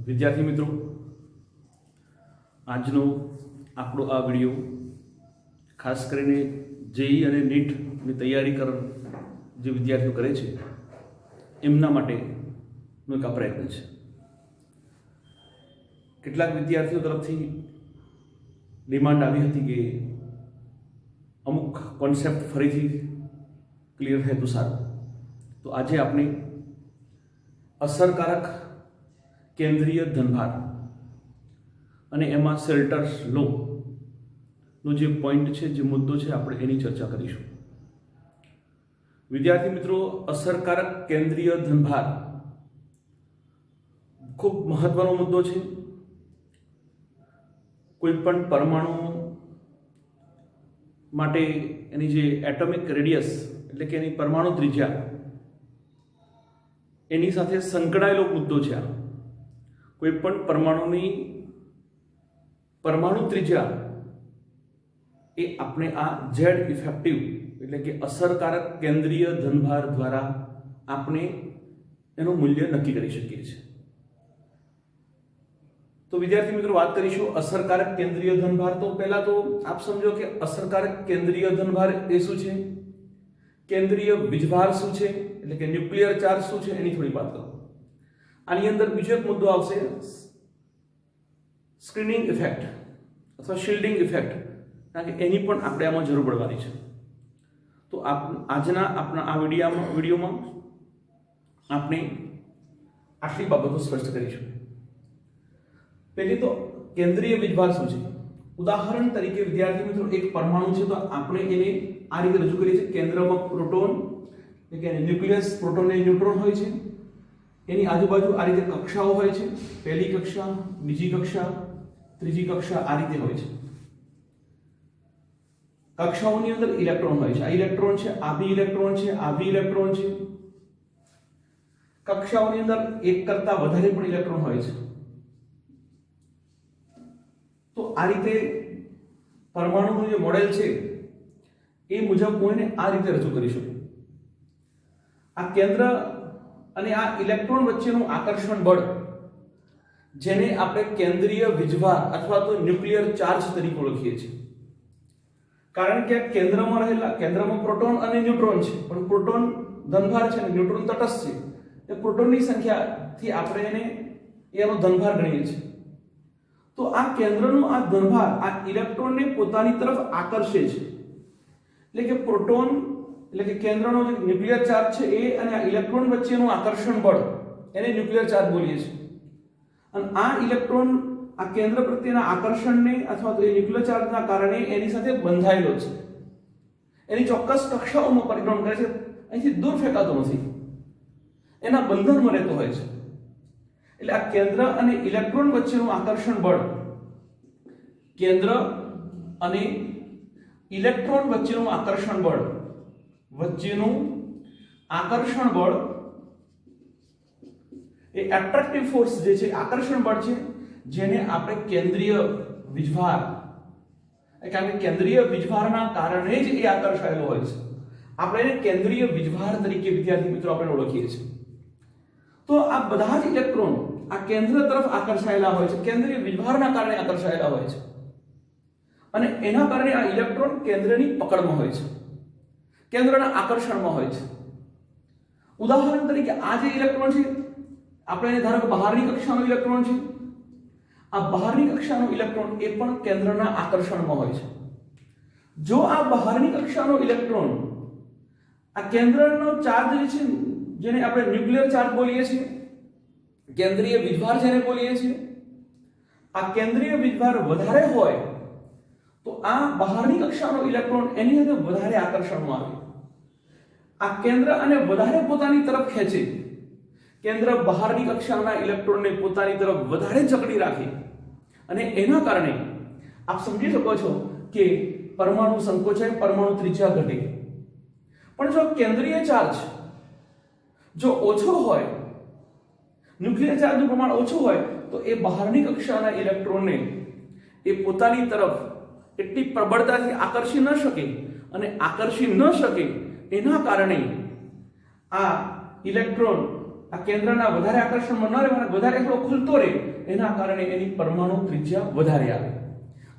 વિદ્યાર્થી મિત્રો, આજનો આપણો આ વિડીયો ખાસ કરીને જેઈ અને નીટની તૈયારી કર જે વિદ્યાર્થીઓ કરે છે એમના માટેનો એક આ પ્રયત્ન છે. કેટલાક વિદ્યાર્થીઓ તરફથી ડિમાન્ડ આવી હતી કે અમુક કોન્સેપ્ટ ફરીથી ક્લિયર થાય તો સારું. તો આજે આપણે અસરકારક કેન્દ્રીય ધનભાર અને એમાં શેલ્ટર્સ લો નો જે પોઈન્ટ છે, જે મુદ્દો છે, આપણે એની ચર્ચા કરીશું. વિદ્યાર્થી મિત્રો, અસરકારક કેન્દ્રીય ધનભાર ખૂબ મહત્વનો મુદ્દો છે. કોઈ પણ પરમાણુ માટે એની જે એટોમિક રેડિયસ એટલે કે એની પરમાણુ ત્રિજ્યા એની સાથે સંકળાયેલો મુદ્દો છે. આ કોઈ પણ પરમાણુની પરમાણુ ત્રિજ્યા એ આપણે આ ઝેડ ઇફેક્ટિવ એટલે કે અસરકારક કેન્દ્રીય ધનભાર દ્વારા આપણે એનું મૂલ્ય નક્કી કરી શકીએ છીએ. તો વિદ્યાર્થી મિત્રો, વાત કરીશું અસરકારક કેન્દ્રીય ધનભાર. તો પહેલા તો આપ સમજો કે અસરકારક કેન્દ્રીય ધનભાર એ શું છે, કેન્દ્રીય વીજભાર શું છે, એટલે કે ન્યુક્લિયર ચાર્જ શું છે, એની થોડી વાત કરો. આની અંદર બીજો એક મુદ્દો આવશે, સ્ક્રીનિંગ ઇફેક્ટ અથવા શિલ્ડિંગ ઇફેક્ટ, કારણ કે એની પણ આપણે આમાં જરૂર પડવાની છે. તો આજના આપણા આ વિડીયોમાં આપણે આટલી બાબતો સ્પષ્ટ કરીશું. પહેલી તો કેન્દ્રીય વીજભાર શું છે. ઉદાહરણ તરીકે વિદ્યાર્થી મિત્રો, એક પરમાણુ છે તો આપણે એને આ રીતે રજૂ કરીએ છીએ. કેન્દ્રમાં પ્રોટોન એટલે કે ન્યુક્લિયસ, પ્રોટોન અને ન્યુટ્રોન હોય છે. એની આજુબાજુ આ રીતે કક્ષાઓ હોય છે. પહેલી કક્ષા, બીજી કક્ષા, ત્રીજી કક્ષા, આ રીતે હોય છે. કક્ષાઓની અંદર ઇલેક્ટ્રોન હોય છે. આ ઇલેક્ટ્રોન છે, આ બી ઇલેક્ટ્રોન છે, આ બી ઇલેક્ટ્રોન છે. કક્ષાઓની અંદર એક કરતા વધારે પણ ઇલેક્ટ્રોન હોય છે. તો આ રીતે પરમાણુનું જે મોડેલ છે એ મુજબ હું એને આ રીતે રજૂ કરીશું. આ કેન્દ્ર અને આ ઇલેક્ટ્રોન વચ્ચેનું આકર્ષણ બળ, જેને આપણે કેન્દ્રીય વીજભાર અથવા તો ન્યુક્લિયર ચાર્જ તરીકે ઓળખીએ છીએ. કારણ કે કેન્દ્રમાં પ્રોટોન અને ન્યુટ્રોન છે, પણ પ્રોટોન ધનભાર છે અને ન્યુટ્રોન તટસ્થ છે. એ પ્રોટોનની સંખ્યાથી આપણે એનો ધનભાર ગણીએ છીએ. તો આ કેન્દ્રનો આ ધનભાર આ ઇલેક્ટ્રોનને પોતાની તરફ આકર્ષે છે. એટલે કે પ્રોટોન એટલે કે કેન્દ્રનો જે ન્યુક્લિયર ચાર્જ છે એ અને આ ઇલેક્ટ્રોન વચ્ચેનું આકર્ષણ બળ, એને ન્યુક્લિયર ચાર્જ બોલીએ છીએ. અને આ ઇલેક્ટ્રોન આ કેન્દ્ર પ્રત્યેના આકર્ષણને અથવા તો એ ન્યુક્લિયર ચાર્જના કારણે એની સાથે બંધાયેલો છે. એની ચોક્કસ કક્ષાઓમાં પરિભ્રમણ કરે છે, અહીંથી દૂર ફેંકાતો નથી, એના બંધનમાં રહેતો હોય છે. એટલે આ કેન્દ્ર અને ઇલેક્ટ્રોન વચ્ચેનું આકર્ષણ બળ, કેન્દ્ર અને ઇલેક્ટ્રોન વચ્ચેનું આકર્ષણ બળ એ એટ્રેક્ટિવ ફોર્સ જે છે, આકર્ષણ બળ છે, જેને આપણે કેન્દ્રીય વીજભાર, કારણ કે કેન્દ્રીય વીજભારના કારણે જ એ આકર્ષાયેલો હોય છે. આપણે એને કેન્દ્રીય વીજભાર તરીકે વિદ્યાર્થી મિત્રો આપણે ઓળખીએ છીએ. તો આ બધા જ ઇલેક્ટ્રોન આ કેન્દ્ર તરફ આકર્ષાયેલા હોય છે, કેન્દ્રીય વીજભારના કારણે આકર્ષાયેલા હોય છે. અને એના કારણે આ ઇલેક્ટ્રોન કેન્દ્રની પકડમાં હોય છે, કેન્દ્રના આકર્ષણમાં હોય છે. ઉદાહરણ તરીકે આ જે ઇલેક્ટ્રોન છે, આપણે એને ધારો કે બહારની કક્ષાનો ઇલેક્ટ્રોન છે. આ બહારની કક્ષાનો ઇલેક્ટ્રોન એ પણ કેન્દ્રના આકર્ષણમાં હોય છે. જો આ બહારની કક્ષાનો ઇલેક્ટ્રોન આ કેન્દ્રનો ચાર્જ જે છે, જેને આપણે ન્યુક્લિયર ચાર્જ બોલીએ છીએ, કેન્દ્રીય વીજભાર જેને બોલીએ છીએ, આ કેન્દ્રીય વીજભાર વધારે હોય તો આ બહારની કક્ષાનો ઇલેક્ટ્રોન એની સાથે વધારે આકર્ષણમાં આવે. આ કેન્દ્ર અને વધારે પોતાની તરફ ખેંચે, કેન્દ્ર બહારની કક્ષાના ઇલેક્ટ્રોનને પોતાની તરફ વધારે જકડી રાખે અને એના કારણે આપ સમજી શકો છો કે પરમાણુ સંકોચાય, પરમાણુ ત્રિજ્યા ઘટે. પણ જો કેન્દ્રીય ચાર્જ જો ઓછો હોય, ન્યુક્લિયર ચાર્જનું પ્રમાણ ઓછું હોય, તો એ બહારની કક્ષાના ઇલેક્ટ્રોનને એ પોતાની તરફ એટલી પ્રબળતાથી આકર્ષી ન શકે, અને આકર્ષી ન શકે એના કારણે આ ઇલેક્ટ્રોન આ કેન્દ્રના વધારે આકર્ષણમાં ન રહેવાના, વધારે એકલો ખુલતો રહે, એના કારણે એની પરમાણુ ત્રિજ્યા વધારે આવે.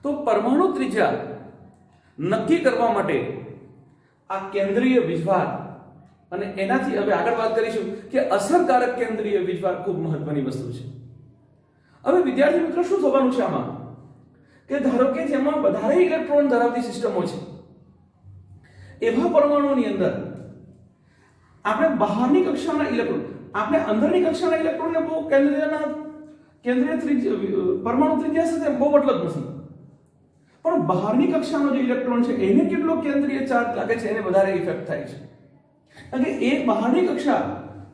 તો પરમાણુ ત્રિજ્યા નક્કી કરવા માટે આ કેન્દ્રીય વીજભાર અને એનાથી હવે આગળ વાત કરીશું કે અસરકારક કેન્દ્રીય વીજભાર ખૂબ મહત્વની વસ્તુ છે. હવે વિદ્યાર્થી મિત્રો શું થવાનું છે આમાં કે ધારો કે જેમાં વધારે ઇલેક્ટ્રોન ધરાવતી સિસ્ટમો છે એવા પરમાણુઓની અંદર આપણે બહારની કક્ષાના ઇલેક્ટ્રોન, આપણે અંદરની કક્ષાના ઇલેક્ટ્રોનને બહુ કેન્દ્રીય પરમાણુ ત્રિજ્યા સાથે બહુ મતલબ નથી, પણ બહારની કક્ષાનો જે ઇલેક્ટ્રોન છે એને કેટલો કેન્દ્રીય ચાર્જ લાગે છે એને વધારે ઇફેક્ટ થાય છે. અને એ બહારની કક્ષા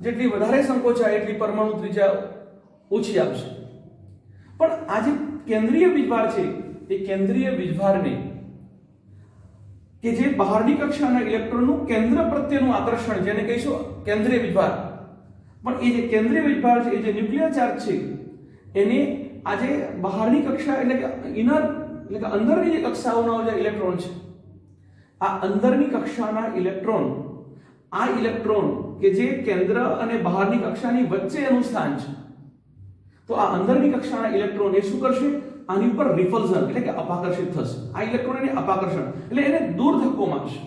જેટલી વધારે સંકોચાય એટલી પરમાણુ ત્રિજ્યા ઓછી આપશે. પણ આ જે કેન્દ્રીય વીજભાર છે એ કેન્દ્રીય વીજભારને કે જે બહારની કક્ષાના ઇલેક્ટ્રોનનું કેન્દ્ર પ્રત્યેનું આકર્ષણ, જેને કહીશું કેન્દ્રીય વીજભાર, પણ એ જે કેન્દ્રીય વીજભાર છે, એ જે ન્યુક્લિયર ચાર્જ છે, એને આજે બહારની કક્ષા એટલે કે ઇનર એટલે કે અંદરની જે કક્ષાઓના જે ઇલેક્ટ્રોન છે, આ અંદરની કક્ષાના ઇલેક્ટ્રોન, આ ઇલેક્ટ્રોન કે જે કેન્દ્ર અને બહારની કક્ષાની વચ્ચે એનું સ્થાન છે, તો આ અંદરની કક્ષાના ઇલેક્ટ્રોન એ શું કરશે? આની ઉપર રિપલ્ઝન એટલે કે અપાકર્ષિત થશે. આ ઇલેક્ટ્રોન એને અપાકર્ષણ એટલે એને દૂર ધક્કો મારશે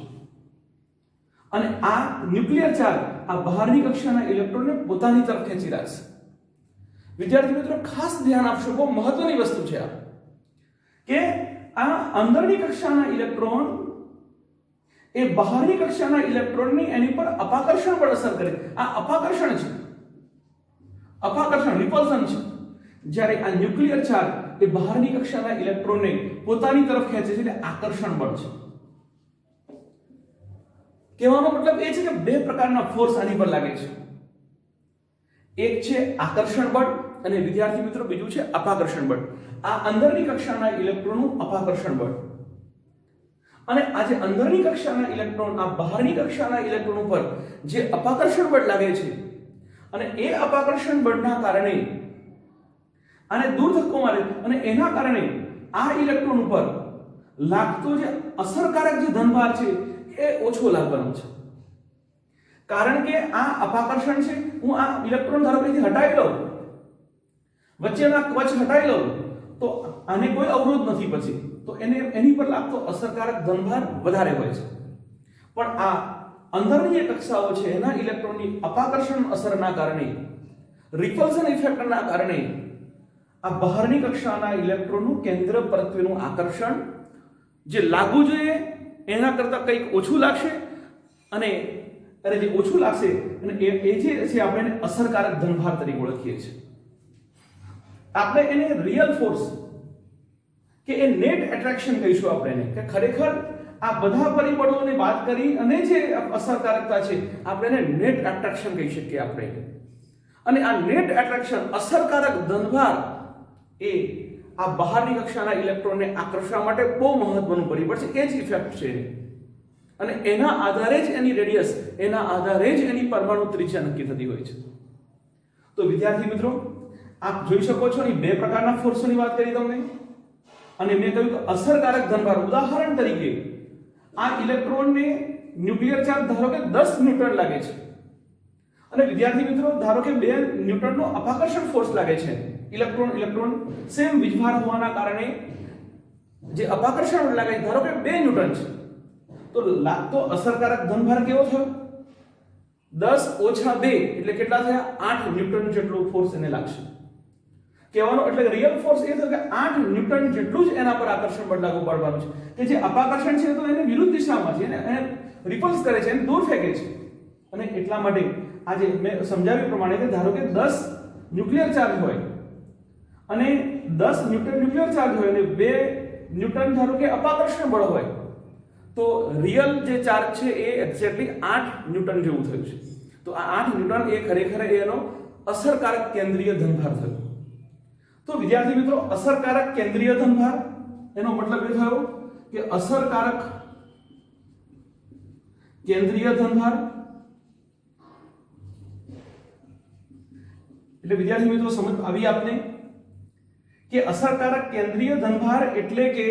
અને આ ન્યુક્લિયર ચાર્જ આ બહારની કક્ષાના ઇલેક્ટ્રોનને પોતાની તરફ ખેંચી રાખશે. વિદ્યાર્થી મિત્રો ખાસ ધ્યાન આપશો, બહુ મહત્વની વસ્તુ છે આ, કે આ અંદરની કક્ષાના ઇલેક્ટ્રોન એ બહારની કક્ષાના ઇલેક્ટ્રોનની એની પર અપાકર્ષણ પર અસર કરે. આ અપાકર્ષણ છે, અપાકર્ષણ રિપલ્ઝન છે. જ્યારે આ ન્યુક્લિયર ચાર્જ એ બહારની કક્ષાના ઇલેક્ટ્રોનને પોતાની તરફ ખેંચે છે એટલે આકર્ષણ બળ છે. કહેવાનો મતલબ એ છે કે બે પ્રકારના ફોર્સ આની પર લાગે છે. એક છે આકર્ષણ બળ અને વિદ્યાર્થી મિત્રો બીજું છે અપાકર્ષણ બળ. આ અંદરની કક્ષાના ઇલેક્ટ્રોનનું અપાકર્ષણ બળ અને આ જે અંદરની કક્ષાના ઇલેક્ટ્રોન આ બહારની કક્ષાના ઇલેક્ટ્રોન ઉપર જે અપાકર્ષણ બળ લાગે છે અને એ અપાકર્ષણ બળના કારણે આને દૂર ધક્કો મારે અને એના કારણે આ ઇલેક્ટ્રોન ઉપર લાગતો જે અસરકારક જે ધનભાર છે એ ઓછો લાગવાનો છે. કારણ કે આ અપાકર્ષણ છે, હું આ ઇલેક્ટ્રોન ધારો કે હટાવી લઉં, વચ્ચેના કવચ હટાવી લઉં તો આને કોઈ અવરોધ નથી, પછી તો એને એની પર લાગતો અસરકારક ધનભાર વધારે હોય છે. પણ આ અંદરની જે કક્ષાઓ છે એના ઇલેક્ટ્રોનની અપાકર્ષણ અસરના કારણે, રિપલ્ઝન ઇફેક્ટના કારણે આ બહારની કક્ષાના ઇલેક્ટ્રોનનું કેન્દ્ર પ્રત્યેનું આકર્ષણ જે લાગવું જોઈએ એના કરતાં કંઈક ઓછું લાગશે અને જે ઓછું લાગશે અને એ જે છે આપણે એને અસરકારક ધનભાર તરીકે ઓળખીએ છીએ. આપણે એને રિયલ ફોર્સ કે એ નેટ એટ્રેક્શન કહીશું આપણે એને, કે ખરેખર આ બધા પરિબળોને બાદ કરી અને જે અસરકારકતા છે આપણે એને નેટ એટ્રેક્શન કહી શકીએ આપણે. અને આ નેટ એટ્રેક્શન અસરકારક ધનભાર એ આ બહારની કક્ષાના ઇલેક્ટ્રોનને આકર્ષવા માટે બહુ મહત્વનું પરિબળ છે. એ જ ઇફેક્ટ છે અને એના આધારે જ એની રેડિયસ, એના આધારે જ એની પરમાણુ ત્રિજ્યા નક્કી થતી હોય છે. તો વિદ્યાર્થી મિત્રો આપ જોઈ શકો છો અહીં બે પ્રકારના ફોર્સની વાત કરી તમને, અને મેં કહ્યું કે અસરકારક ધનભાર, ઉદાહરણ તરીકે આ ઇલેક્ટ્રોનને ન્યુક્લિયર ચાર્જ ધારો કે 10 ન્યૂટન લાગે છે અને વિદ્યાર્થી મિત્રો ધારો કે 2 ન્યૂટનનો અપાકર્ષણ ફોર્સ લાગે છે. ઇલેક્ટ્રોન સેમ વીજભાર હોવાના કારણે જે અપાકર્ષણ લાગે છે ધારો કે 2 ન્યૂટન છે, તો લાગતો અસરકારક ધનભાર કેવો થયો? 10 - 2 એટલે કેટલા થયા? 8 ન્યૂટન જેટલો ફોર્સ એને લાગશે. કહેવાનો એટલે રિયલ ફોર્સ એ થયો કે 8 ન્યૂટન જેટલું જ એના પર આકર્ષણ બળ લાગુ પાડવાનું છે. કે જે અપાકર્ષણ છે તો એને વિરુદ્ધ દિશામાં છે, એને રિપલ્સ કરે છે, એને દૂર ફેંકે છે. અને એટલા માટે આજે મેં સમજાવ્યું પ્રમાણે કે ધારો કે 10 ન્યુક્લિયર ચાર્જ હોય અને 10 ન્યૂટન ન્યુક્લિયર ચાર્જ હોય અને 2 ન્યૂટન ધારો કે અપાકર્ષણ બળ હોય, તો રિયલ જે ચાર્જ છે એ એક્ઝેક્ટલી 8 ન્યૂટન જેવું થયું છે. તો આ 8 ન્યૂટન એ ખરેખર એનો અસરકારક કેન્દ્રીય ધનભાર થયો. તો વિદ્યાર્થી મિત્રો અસરકારક કેન્દ્રીય ધનભાર એનો મતલબ એ થયો કે અસરકારક કેન્દ્રીય ધનભાર એટલે વિદ્યાર્થી મિત્રો સમજ આવી આપને કે અસરકારક કેન્દ્રીય ધનભાર એટલે કે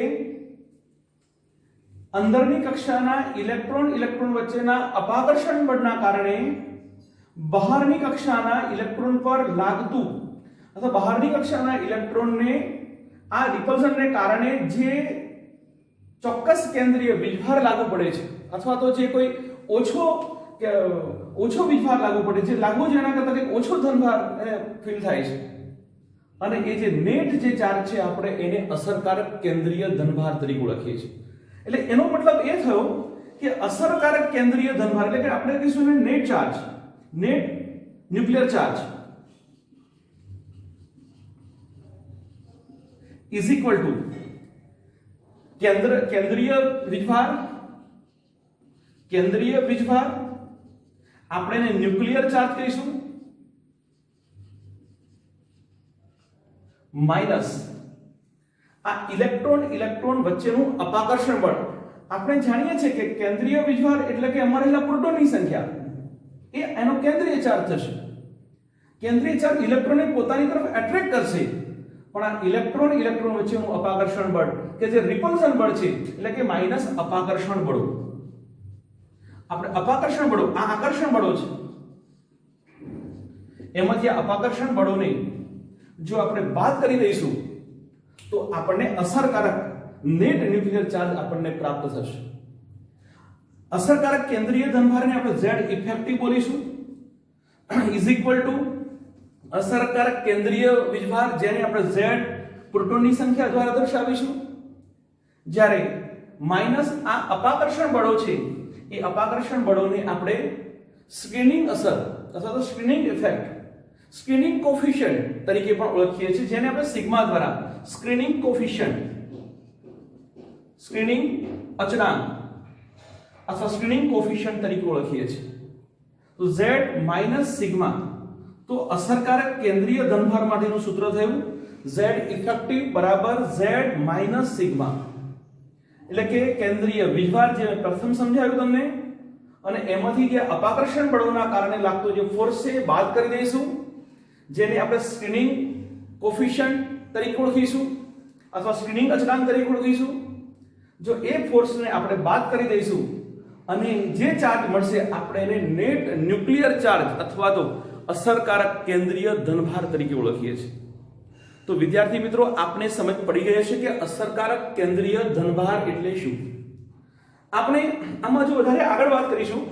અંદરની કક્ષાના ઇલેક્ટ્રોન વચ્ચેના અપાકર્ષણ બળના કારણે બહારની કક્ષાના ઇલેક્ટ્રોન પર લાગતું અથવા બહારની કક્ષાના ઇલેક્ટ્રોનને આ રિપલ્ઝનને કારણે જે ચોક્કસ કેન્દ્રીય વીજભાર લાગુ પડે છે અથવા તો જે કોઈ ઓછો વીજભાર લાગુ પડે છે, લાગુ જેના કરતા કંઈક ઓછો ધનભાર ફીલ થાય છે અને એ જે નેટ જે ચાર્જ છે આપણે એને અસરકારક કેન્દ્રીય ધનભાર તરીકે ઓળખીએ છીએ. એટલે એનો મતલબ એ થયો કે અસરકારક કેન્દ્રીય ધનભાર એટલે કે આપણે કહીશું ને net charge, net nuclear charge is equal two કેન્દ્રીય વીજભાર આપણે એને ન્યુક્લિયર ચાર્જ કહીશું માઇનસ આ ઇલેક્ટ્રોન વચ્ચેનું અપાકર્ષણ બળ. આપણે જાણીએ છીએ કે કેન્દ્રીય વીજભાર એટલે કે એમાં રહેલા પ્રોટોનની સંખ્યા એ એનો કેન્દ્રીય ચાર્જ થશે. કેન્દ્રીય ચાર્જ ઇલેક્ટ્રોનને પોતાની તરફ એટ્રેક્ટ કરશે, પણ આ ઇલેક્ટ્રોન વચ્ચેનું અપાકર્ષણ બળ કે જે રિપલ્ઝન બળ છે એટલે કે માઇનસ અપાકર્ષણ બળો. આપણે અપાકર્ષણ બળો, આ આકર્ષણ બળો છે, એમાંથી આ અપાકર્ષણ બળોને જો આપણે બાદ કરી દઈશું તો આપણને અસરકારક નેટ ન્યુક્લિયર ચાર્જ આપણને પ્રાપ્ત થશે. અસરકારક કેન્દ્રીય ધનભારને આપણે Z ઇફેક્ટિવ બોલીશું ઇઝ ઇક્વલ ટુ અસરકારક કેન્દ્રીય વીજભાર જેને આપણે Z પ્રોટોનની સંખ્યા દ્વારા દર્શાવીશું, જ્યારે માઇનસ આ અપાકર્ષણ બળો છે એ અપાકર્ષણ બળોને આપણે સ્ક્રીનિંગ અસર અથવા તો સ્ક્રીનિંગ ઇફેક્ટ, સ્ક્રીનિંગ કોફિશિયન્ટ તરીકે પણ ઓળખીએ છીએ, જેને આપણે સિગ્મા દ્વારા સ્ક્રીનિંગ કોફિશિયન્ટ, સ્ક્રીનિંગ અચળાંક અથવા સ્ક્રીનિંગ કોફિશિયન્ટ તરીકે ઓળખીએ છીએ. તો Z માઇનસ સિગ્મા, તો અસરકારક કેન્દ્રીય ધનભાર માટેનું સૂત્ર થયું Z ઇફેક્ટિવ બરાબર Z માઇનસ સિગ્મા. એટલે કે કેન્દ્રીય વીજભાર જે પ્રથમ સમજાવ્યું તમને અને એમાંથી જે અપાકર્ષણ બળોના કારણે લાગતો જે ફોર્સ છે એ બાદ કરી દઈશું, જેને આપણે સ્ક્રીનિંગ કોફિશિયન્ટ તરીકે ઓળખીશું અથવા સ્ક્રીનિંગ અચળાંક તરીકે ઓળખીશું. જો એ ફોર્સને આપણે બાદ કરી દઈશું અને જે ચાર્જ મળશે આપણે એને નેટ ન્યુક્લિયર ચાર્જ અથવા તો અસરકારક કેન્દ્રીય ધનભાર તરીકે ઓળખીએ છીએ. તો વિદ્યાર્થી મિત્રો, આપને સમજ પડી ગઈ હશે કે અસરકારક કેન્દ્રીય ધનભાર એટલે શું. આપણે આમાં જો વધારે આગળ વાત કરીશું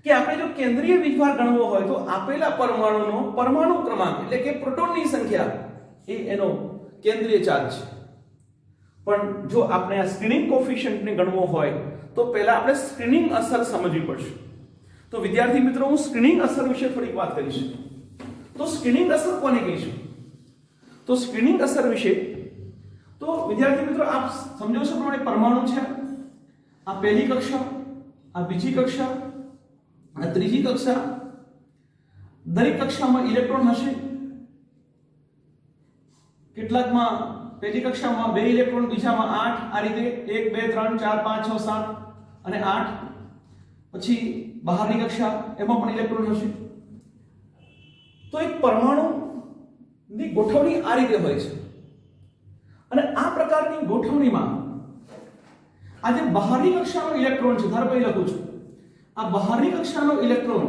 કે આપણે જો કેન્દ્રીય વીજભાર ગણવો હોય તો આપેલા પરમાણુનો પરમાણુ ક્રમાંક એટલે કે પ્રોટોનની સંખ્યા એ એનો કેન્દ્રીય ચાર્જ છે. પણ જો આપણે આ સ્ક્રીનિંગ કોફિશિયન્ટને ગણવો હોય તો પહેલા આપણે સ્ક્રીનિંગ અસર સમજવી પડશે. તો વિદ્યાર્થી મિત્રો, હું સ્ક્રીનિંગ અસર વિશે થોડીક વાત કરીશ. તો સ્ક્રીનિંગ અસર કોને કહીશું? તો સ્ક્રીનિંગ અસર વિશે તો વિદ્યાર્થી મિત્રો આપ સમજો છો પ્રમાણે પરમાણુ છે, આ પહેલી કક્ષા, આ બીજી કક્ષા, આ ત્રીજી કક્ષા, દરેક કક્ષામાં ઇલેક્ટ્રોન હશે. કેટલાકમાં પહેલી કક્ષામાં 2 ઇલેક્ટ્રોન, બીજામાં 8, આ રીતે 1 2 3 4 5 6 7 અને 8. પછી બહારની કક્ષા એમાં પણ ઇલેક્ટ્રોન હશે. તો એક પરમાણુ ની ગોઠવણી આ રીતે હોય છે અને આ પ્રકારની ગોઠવણીમાં આ જે બહારની કક્ષાનો ઇલેક્ટ્રોન છે, ધારો કે લખું છું આ બહારની કક્ષાનો ઇલેક્ટ્રોન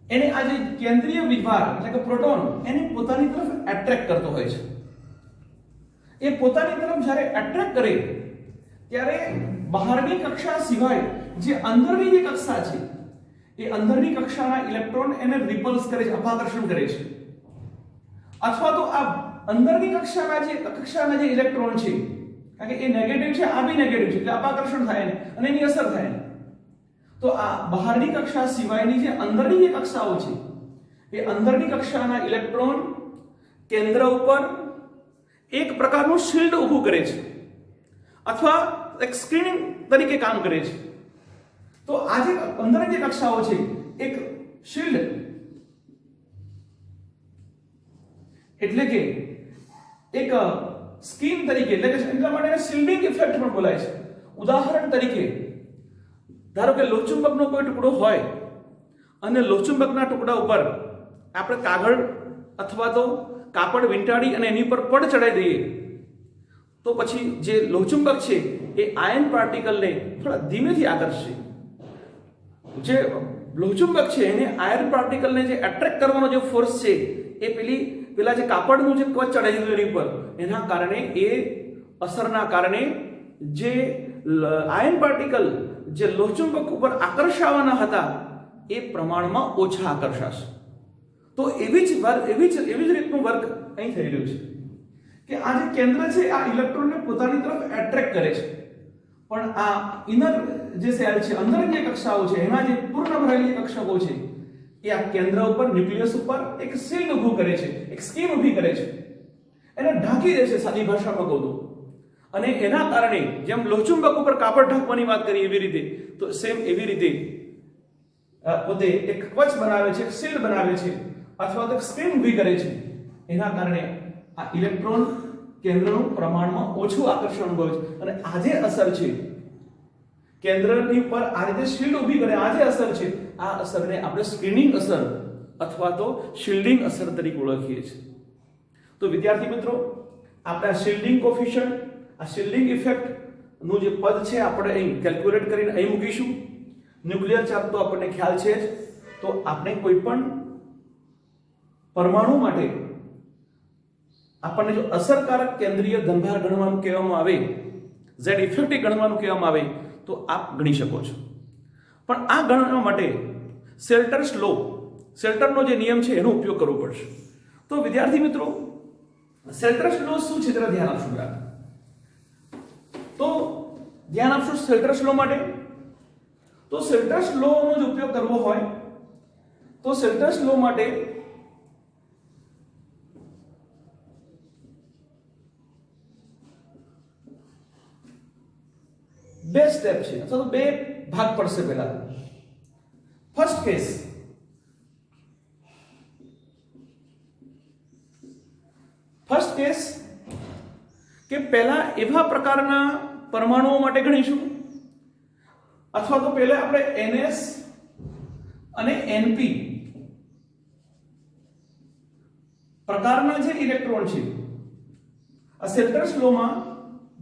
એને આ જે કેન્દ્રીય વીજભાર એટલે કે પ્રોટોન એને પોતાની તરફ એટ્રેક્ટ કરતો હોય છે. એ પોતાની તરફ જ્યારે એટ્રેક્ટ કરે ત્યારે બહારની કક્ષા સિવાય જે અંદરની જે કક્ષા છે એ અંદરની કક્ષાના ઇલેક્ટ્રોન એને રિપલ્સ કરે છે, અપાકર્ષણ કરે છે. અથવા તો આ અંદરની કક્ષાના જે ઇલેક્ટ્રોન છે, કારણ કે એ નેગેટિવ છે, આ બી નેગેટિવ છે, એટલે અપાકર્ષણ થાય અને એની અસર થાય. તો આ બહારની કક્ષા સિવાયની જે અંદરની જે કક્ષાઓ છે એ અંદરની કક્ષાના ઇલેક્ટ્રોન કેન્દ્ર ઉપર એક પ્રકારનું શિલ્ડ ઊભું કરે છે અથવા એક સ્ક્રીનિંગ તરીકે કામ કરે છે. તો આ જે અંદરની જે કક્ષાઓ છે એક શિલ્ડ એટલે કે એક સ્કીન તરીકે એટલે કે એટલા માટે એને શિલ્ડિંગ ઇફેક્ટ પણ બોલાય છે. ઉદાહરણ તરીકે ધારો કે લોહચુંબકનો કોઈ ટુકડો હોય અને લોહચુંબકના ટુકડા ઉપર આપણે કાગળ અથવા તો કાપડ વીંટાળી અને એની પર પડ ચડાવી દઈએ તો પછી જે લોહચુંબક છે એ આયન પાર્ટિકલને થોડા ધીમેથી આકર્ષશે. જે લોહચુંબક છે એને આયર્ન પાર્ટિકલને જે એટ્રેક્ટ કરવાનો જે ફોર્સ છે એ પેલા જે કાપડનું જે કવચ ચડાયેલું એની ઉપર એના કારણે એ અસરના કારણે જે આયર્ન પાર્ટિકલ જે લોહચુંબક ઉપર આકર્ષાવાના હતા એ પ્રમાણમાં ઓછા આકર્ષાશે. તો એવી જ રીતનું વર્ક અહીં થઈ રહ્યું છે કે આ જે કેન્દ્ર છે આ ઇલેક્ટ્રોનને પોતાની તરફ એટ્રેક્ટ કરે છે, પણ આ ઇનર જે સેલ છે, અંદરની જે કક્ષાઓ છે, એના જે પૂર્ણ ભરેલી કક્ષકો છે એ આ કેન્દ્ર ઉપર, ન્યુક્લિયસ ઉપર એક શિલ્ડ ઊભું કરે છે, એક સ્કીન ઊભી કરે છે, એને ઢાંકી દે છે સાદી ભાષામાં કહું તો. અને એના કારણે જેમ લોહચુંબક ઉપર કાપડ ઢાંકવાની વાત કરી એવી રીતે, તો સેમ એવી રીતે પોતે એક કવચ બનાવે છે, એક શિલ્ડ બનાવે છે અથવા તો સ્ક્રીન ઊભી કરે છે. એના કારણે આ ઇલેક્ટ્રોન કેન્દ્રનું પ્રમાણમાં ઓછું આકર્ષણ અનુભવે છે. અને આ જે અસર છે કેન્દ્રની ઉપર આ રીતે શિલ્ડ ઊભી કરે, આ જે અસર છે આ અસરને આપણે સ્ક્રીનિંગ અસર અથવા તો શિલ્ડિંગ અસર તરીકે ઓળખીએ છીએ. તો વિદ્યાર્થી મિત્રો, આપણે આ શિલ્ડિંગ કોફિશિયન્ટ, આ શિલ્ડિંગ ઇફેક્ટ નું જે પદ છે આપણે અહીં કેલ્ક્યુલેટ કરીને અહીં મૂકીશું. ન્યુક્લિયર ચાર્જ તો આપણને ખ્યાલ છે જ. તો આપણે કોઈ પણ પરમાણુ માટે આપણને જો અસરકારક કેન્દ્રીય ધનભાર ગણવાનું કહેવામાં આવે, ઝેડ ઇફેક્ટિવ ગણવાનું કહેવામાં આવે તો આપ ગણી શકો છો. પણ આ ગણવા માટે સેલ્ટર્સ લો, સેલ્ટરનો જે નિયમ છે એનો ઉપયોગ કરવો પડશે. તો વિદ્યાર્થી મિત્રો, સેલ્ટર્સ લો શું છે જરા ધ્યાન આપશો. તો ધ્યાન આપશો સેલ્ટર્સ લો માટે. તો સેલ્ટર્સ લો નો જો ઉપયોગ કરવો હોય તો સેલ્ટર્સ લો માટે બે સ્ટેપ છે અથવા તો બે ભાગ પડશે. પહેલા ફર્સ્ટ કેસ કે પહેલા એવા પ્રકારના પરમાણુઓ માટે ગણીશું અથવા તો પહેલા આપણે NS અને NP પ્રકારના જે ઇલેક્ટ્રોન છે આ સેલ્ટર્સ લોમાં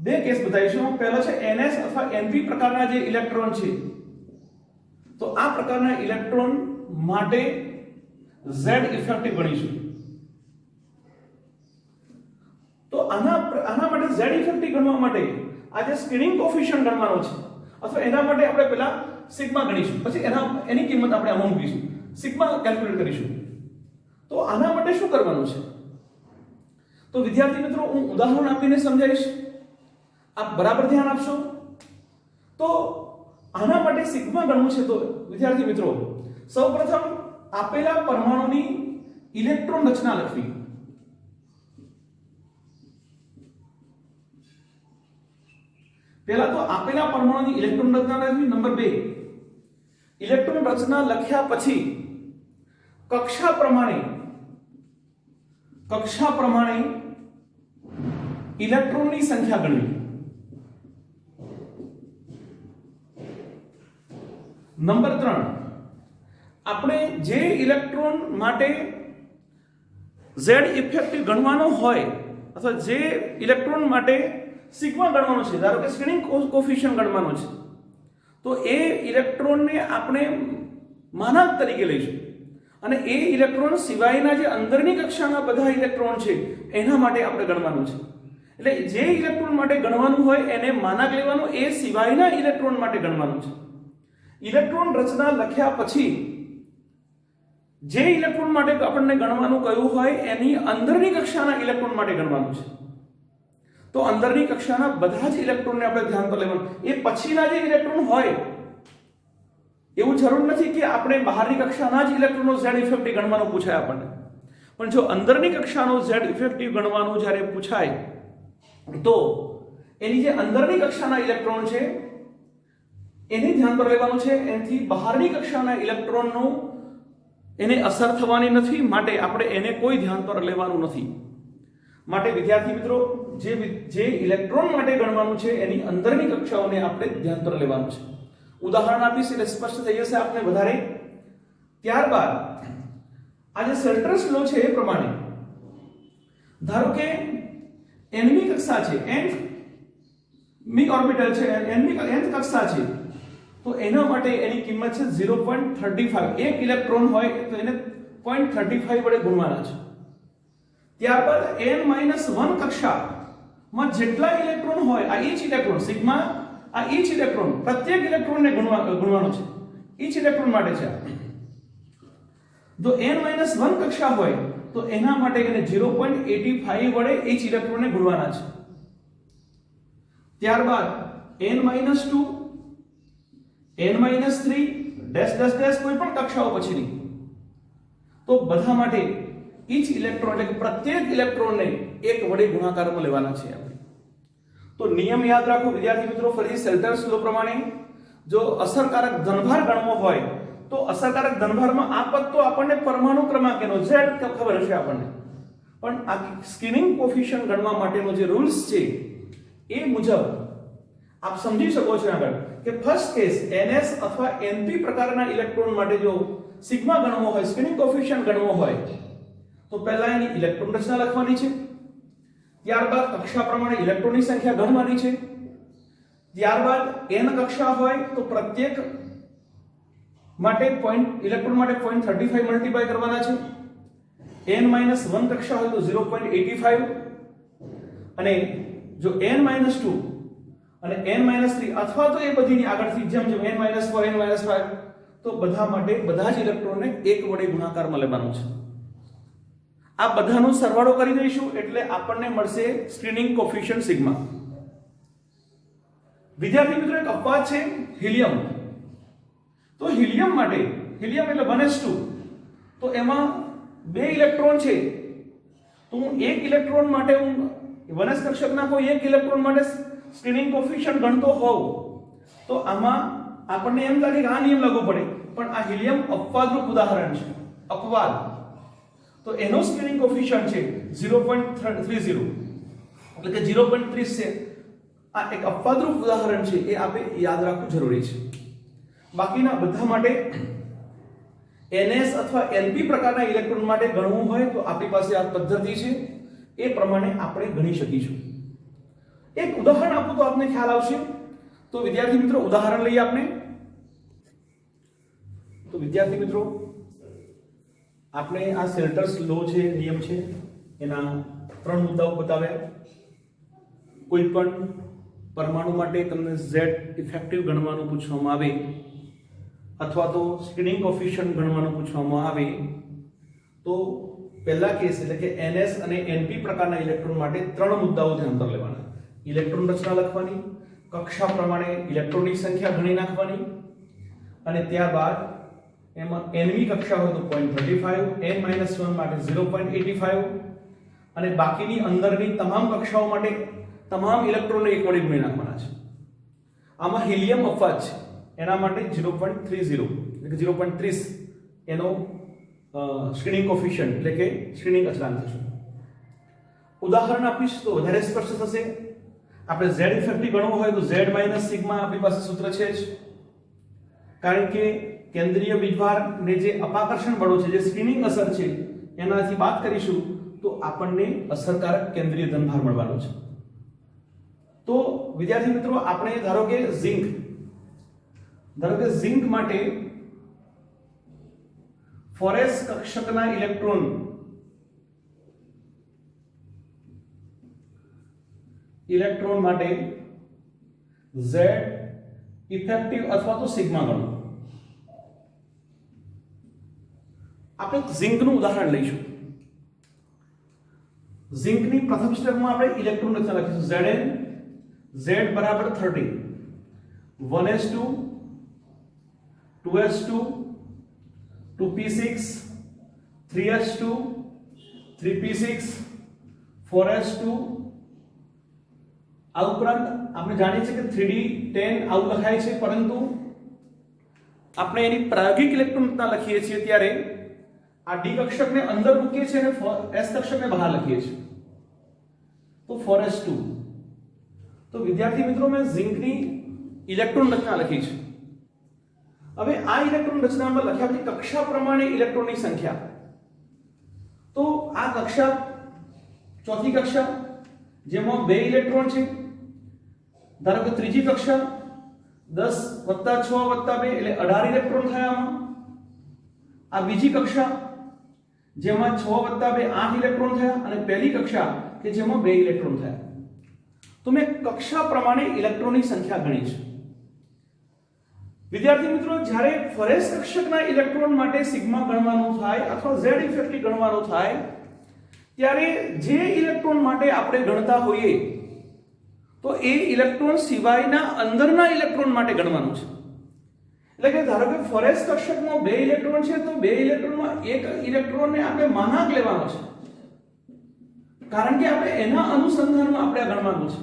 બે કેસ બતાવીશું. પહેલો છે NS અથવા NP પ્રકારના જે ઇલેક્ટ્રોન છે. તો આ પ્રકારના ઇલેક્ટ્રોન માટે Z ઇફેક્ટિવ ગણીશું. તો આના માટે Z ઇફેક્ટિવ ગણવા માટે આ જે સ્ક્રીનિંગ કોફિશિયન્ટ ગણવાનો છે અથવા એના માટે આપણે પહેલા સિગ્મા ગણીશું, પછી એની કિંમત આપણે આમાં મૂકીશું, સિગ્મા કેલ્ક્યુલેટ કરીશું. તો આના માટે શું કરવાનું છે? તો વિદ્યાર્થી મિત્રો, હું ઉદાહરણ આપીને સમજાવીશ, આપ બરાબર ધ્યાન આપશો. તો આના માટે સિગ્મા ગણવું છે. તો વિદ્યાર્થી મિત્રો, સૌપ્રથમ આપેલા પરમાણુની ઇલેક્ટ્રોન રચના લખવી. પહેલા તો આપેલા પરમાણુની ઇલેક્ટ્રોન રચના લખવી. નંબર 2, ઇલેક્ટ્રોન રચના લખ્યા પછી કક્ષા પ્રમાણે ઇલેક્ટ્રોનની સંખ્યા ગણવી. નંબર 3, આપણે જે ઇલેક્ટ્રોન માટે Z ઇફેક્ટિવ ગણવાનો હોય અથવા જે ઇલેક્ટ્રોન માટે સિગ્મા ગણવાનો છે, ધારો કે સ્ક્રીનિંગ કોફિશિયન્ટ ગણવાનો છે, તો એ ઇલેક્ટ્રોનને આપણે માનાંક તરીકે લઈશું અને એ ઇલેક્ટ્રોન સિવાયના જે અંદરની કક્ષાના બધા ઇલેક્ટ્રોન છે એના માટે આપણે ગણવાનું છે. એટલે જે ઇલેક્ટ્રોન માટે ગણવાનું હોય એને માનાંક લેવાનું, એ સિવાયના ઇલેક્ટ્રોન માટે ગણવાનું છે. ઇલેક્ટ્રોન રચના લખ્યા પછી જે ઇલેક્ટ્રોન માટે આપણને ગણવાનું કહ્યું હોય એની અંદરની કક્ષાના ઇલેક્ટ્રોન માટે ગણવાનું છે. તો અંદરની કક્ષાના બધા જ ઇલેક્ટ્રોનને આપણે ધ્યાન પર લેવાનું. એ પછીના જે ઇલેક્ટ્રોન હોય એવું જરૂર નથી કે આપણે બહારની કક્ષાના જ ઇલેક્ટ્રોનનો Z ઇફેક્ટિવ ગણવાનું પૂછાય આપણને. પણ જો અંદરની કક્ષાનો Z ઇફેક્ટિવ ગણવાનું જ્યારે પૂછાય તો એની જે અંદરની કક્ષાના ઇલેક્ટ્રોન છે એને ધ્યાન પર લેવાનું છે. એનાથી બહારની કક્ષાના ઇલેક્ટ્રોનનું એને અસર થવાની નથી, માટે આપણે એને કોઈ ધ્યાન પર લેવાનું નથી. માટે વિદ્યાર્થી મિત્રો, જે ઇલેક્ટ્રોન માટે ગણવાનું છે એની અંદરની કક્ષાઓને આપણે ધ્યાન પર લેવાનું છે. ઉદાહરણ આપીશ એટલે સ્પષ્ટ થઈ જશે આપને વધારે. ત્યારબાદ આ જે સેલ્ટર્સ લો છે એ પ્રમાણે ધારો કે nમી કક્ષા છે, nમી ઓર્બિટલ છે, nth કક્ષા છે, તો એના માટે એની કિંમત છે 0.35. એક ઇલેક્ટ્રોન હોય તો એને 0.35 વડે ગુણવાના છે. ત્યારબાદ n-1 કક્ષામાં જેટલા ઇલેક્ટ્રોન હોય, આ ઈચ ઇલેક્ટ્રોન સિગ્મા, આ ઈચ ઇલેક્ટ્રોન પ્રત્યેક ઇલેક્ટ્રોનને ગુણવાનો છે, ઈચ ઇલેક્ટ્રોન માટે છે. જો n-1 કક્ષા હોય તો એના માટે એને 0.85 વડે ઈચ ઇલેક્ટ્રોનને ગુણવાના છે. ત્યારબાદ n-2, n-3 dash dash dash કોઈ પણ કક્ષાઓ પછીની, તો બધા માટે ઈચ ઇલેક્ટ્રોન એટલે કે પ્રત્યેક ઇલેક્ટ્રોનને 1 વડે ગુણાકારમાં લેવાના છે આપણે. તો નિયમ યાદ રાખો વિદ્યાર્થી મિત્રો, ફરી સેલ્ટર્સ લો પ્રમાણે જો અસરકારક ધનભાર ગણવો હોય તો અસરકારક ધનભારમાં આ પદ તો આપણને પરમાણુ ક્રમાંક એનો z ખબર હશે આપણને, પણ આ સ્કેનિંગ કોફિશિયન્ટ ગણવા માટેનો જે રૂલ્સ છે એ મુજબ આપ સમજી શકો છો આગળ કે ફર્સ્ટ કેસ ns અથવા np પ્રકારના ઇલેક્ટ્રોન માટે જો સિગ્મા ગણવો હોય, સ્કેનિંગ કોફિશિયન્ટ ગણવો હોય, તો પહેલા એની ઇલેક્ટ્રોન રચના લખવાની છે. ત્યારબાદ કક્ષા પ્રમાણે ઇલેક્ટ્રોનની સંખ્યા ગણવાની છે. ત્યારબાદ n કક્ષા હોય તો પ્રત્યેક માટે ઇલેક્ટ્રોન માટે 0.35 મલ્ટીપ્લાય કરવાના છે. n-1 કક્ષા હોય તો 0.85, અને જો n-2 અને n-3 અથવા તો એ બધીની આગળથી જેમ જેમ n-4 n-5 તો બધા માટે બધા જ ઇલેક્ટ્રોનને 1 વડે ગુણાકારમાં લેવાનું છે. આ બધાનો સરવાળો કરી દઈશું એટલે આપણને મળશે સ્ક્રીનિંગ કોફિશિયન્ટ સિગ્મા. વિદ્યાર્થી મિત્રો, એક અપવાદ છે હિલિયમ. તો હિલિયમ માટે, હિલિયમ એટલે 1s2, તો એમાં 2 ઇલેક્ટ્રોન છે, તો હું એક ઇલેક્ટ્રોન માટે હું 1s કક્ષકના કોઈ એક ઇલેક્ટ્રોન માટે સ્ક્રીનિંગ કોફિશિયન્ટ ગણતો હોઉં તો આમાં આપણને એમ લાગે કે આ નિયમ લાગુ પડે, પણ આ હિલિયમ અપવાદરૂપ ઉદાહરણ છે. અપવાદ તો એનો સ્ક્રીનિંગ કોફિશિયન્ટ છે 0.30, એટલે કે 0.30 છે. આ એક અપવાદરૂપ ઉદાહરણ છે, એ આપણે યાદ રાખવું જરૂરી છે. બાકીના બધા માટે ns અથવા np પ્રકારના ઇલેક્ટ્રોન માટે ગણવું હોય તો આપણી પાસે આ પદ્ધતિ છે, એ પ્રમાણે આપણે ગણી શકીશું. એક ઉદાહરણ આપું તો આપને ખ્યાલ આવશે. તો વિદ્યાર્થી મિત્રો, ઉદાહરણ લઈએ આપણે. તો વિદ્યાર્થી મિત્રો, આપણે આ સેલ્ટર્સ લો છે, નિયમ છે, એના 3 મુદ્દાઓ બતાવ્યા. કોઈ પણ પરમાણુ માટે તમને z ઇફેક્ટિવ ગણવાનું પૂછવામાં આવે અથવા તો સ્ક્રીનિંગ કોફિશિયન્ટ ગણવાનું પૂછવામાં આવે તો પહેલા કેસ એટલે કે ns અને np પ્રકારના ઇલેક્ટ્રોન માટે 3 મુદ્દાઓ ધ્યાન પર લેવાના. ઇલેક્ટ્રોન રચના લખવાની, કક્ષા પ્રમાણે ઇલેક્ટ્રોનની સંખ્યા ગણી નાખવાની, અને ત્યારબાદ એમાં nમી કક્ષા હોય તો 0.35, n-1 માટે 0.85, અને બાકીની અંદરની તમામ કક્ષાઓ માટે તમામ ઇલેક્ટ્રોનને 1 વડે ગુણી નાખવાના છે. આમાં હિલિયમ અપવાદ છે, એના માટે 0.30 એટલે કે 0.30 એનો સ્ક્રીનિંગ કોફિશિયન્ટ એટલે કે સ્ક્રીનિંગ અચળાંક થશે. ઉદાહરણ આપીશ તો વધારે સ્પષ્ટ થશે. આપણે z ઇફેક્ટિવ ગણવો હોય તો z - સિગ્મા આપણી પાસે સૂત્ર છે જ, કારણ કે કેન્દ્રીય વીજભારને જે અપાકર્ષણ બળો છે, જે સ્ક્રીનિંગ અસર છે, એનાથી વાત કરીશું તો આપણને અસરકારક કેન્દ્રીય ધનભાર મળવાનો છે. તો વિદ્યાર્થી મિત્રો, આપણે ધારો કે ઝિંક માટે 4s કક્ષકના ઇલેક્ટ્રોન માટે z ઇફેક્ટિવ અથવા તો સિગ્મા ગણો. આપણે ઝિંકનું ઉદાહરણ લઈશું. ઝિંકની પ્રથમ સ્ટેપમાં આપણે ઇલેક્ટ્રોન રચના લખીશું. Zn z બરાબર 30, 1s2 2s2 2p6 3s2 3p6 4s2. આ ઉપરાંત આપણે જાણીએ છીએ કે 3d10 આવું લખાય છે, પરંતુ આપણે એની પ્રાયોગિક ઇલેક્ટ્રોન રચના લખીએ છીએ ત્યારે આ ડી કક્ષકને અંદર મૂકીએ છીએ અને s કક્ષકને બહાર લખીએ છીએ, તો 4s2. તો વિદ્યાર્થી મિત્રો, મેં ઝિંકની ઇલેક્ટ્રોન રચના લખી છે. હવે આ ઇલેક્ટ્રોન રચનામાં લખ્યા પછી કક્ષા પ્રમાણે ઇલેક્ટ્રોનની સંખ્યા, તો આ કક્ષા ચોથી કક્ષા જેમાં 2 ઇલેક્ટ્રોન છે. ધારો કે ત્રીજી કક્ષા 10 + 6 + 2 એટલે 18 ઇલેક્ટ્રોન થયા આમાં. આ બીજી કક્ષા જેમાં 6 + 2 8 ઇલેક્ટ્રોન થયા અને પહેલી કક્ષા કે જેમાં 2 ઇલેક્ટ્રોન થયા. તો મેં કક્ષા પ્રમાણે ઇલેક્ટ્રોનની સંખ્યા ગણી છે. વિદ્યાર્થી મિત્રો, જ્યારે ફોરેસ કક્ષકના ઇલેક્ટ્રોન માટે સિગ્મા ગણવાનું થાય અથવા z ઇફેક્ટિવ ગણવાનું થાય ત્યારે જે ઇલેક્ટ્રોન માટે આપણે ગણતા હોઈએ તો એ ઇલેક્ટ્રોન સિવાયના અંદરના ઇલેક્ટ્રોન માટે ગણવાનું છે. એટલે કે ધારો કે ફોરેસ કક્ષકમાં 2 ઇલેક્ટ્રોન છે તો 2 ઇલેક્ટ્રોનમાં એક ઇલેક્ટ્રોનને આપણે માનાંક લેવાનો છે, કારણ કે આપણે એના અનુસંધાનમાં આપણે ગણવાનું છે.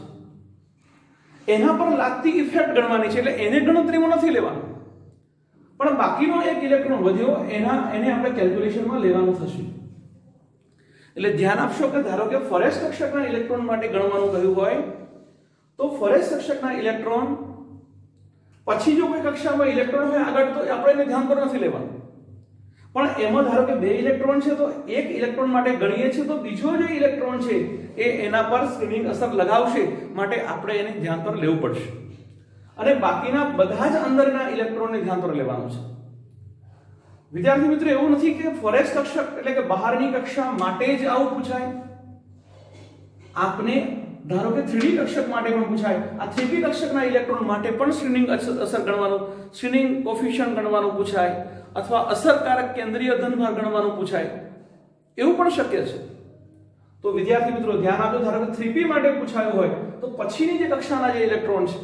એના પર લાગતી ઇફેક્ટ ગણવાની છે, એટલે એને ગણતરીમાં નથી લેવાનું. પણ બાકીનો એક ઇલેક્ટ્રોન વધ્યો એને આપણે કેલ્ક્યુલેશનમાં લેવાનું થશે. એટલે ધ્યાન આપશો કે ધારો કે ફોરેસ કક્ષકના ઇલેક્ટ્રોન માટે ગણવાનું કહ્યું હોય તો ફોરેસ કક્ષકના ઇલેક્ટ્રોન પછી જો કોઈ કક્ષામાં ઇલેક્ટ્રોન હોય આગળ તો આપણે એને ધ્યાન પર નથી લેવાનું. પણ એમાં ધારો કે 2 ઇલેક્ટ્રોન છે તો એક ઇલેક્ટ્રોન માટે ગણીએ છીએ તો બીજો જે ઇલેક્ટ્રોન છે એ એના પર સ્ક્રીનિંગ અસર લગાવશે, માટે આપણે એને ધ્યાન પર લેવું પડશે. અને બાકીના બધા જ અંદરના ઇલેક્ટ્રોનને ધ્યાન પર લેવાનું છે. વિદ્યાર્થી મિત્રો, એવું નથી કે ફોરેસ કક્ષક એટલે કે બહારની કક્ષા માટે જ આવું પૂછાય. આપને ધારો કે 3D કક્ષક માટે પણ પૂછાય. આ 3D કક્ષકના ઇલેક્ટ્રોન માટે પણ સ્ક્રીનિંગ અસર ગણવાનું, સ્ક્રીનિંગ કોફિશિયન્ટ ગણવાનું પૂછાય અથવા અસરકારક કેન્દ્રીય ધનભાર ગણવાનું પૂછાય, એવું પણ શક્ય છે. તો વિદ્યાર્થી મિત્રો ધ્યાન આપજો, ધારો કે 3P માટે પૂછાયું હોય તો પછીની જે કક્ષાના જે ઇલેક્ટ્રોન છે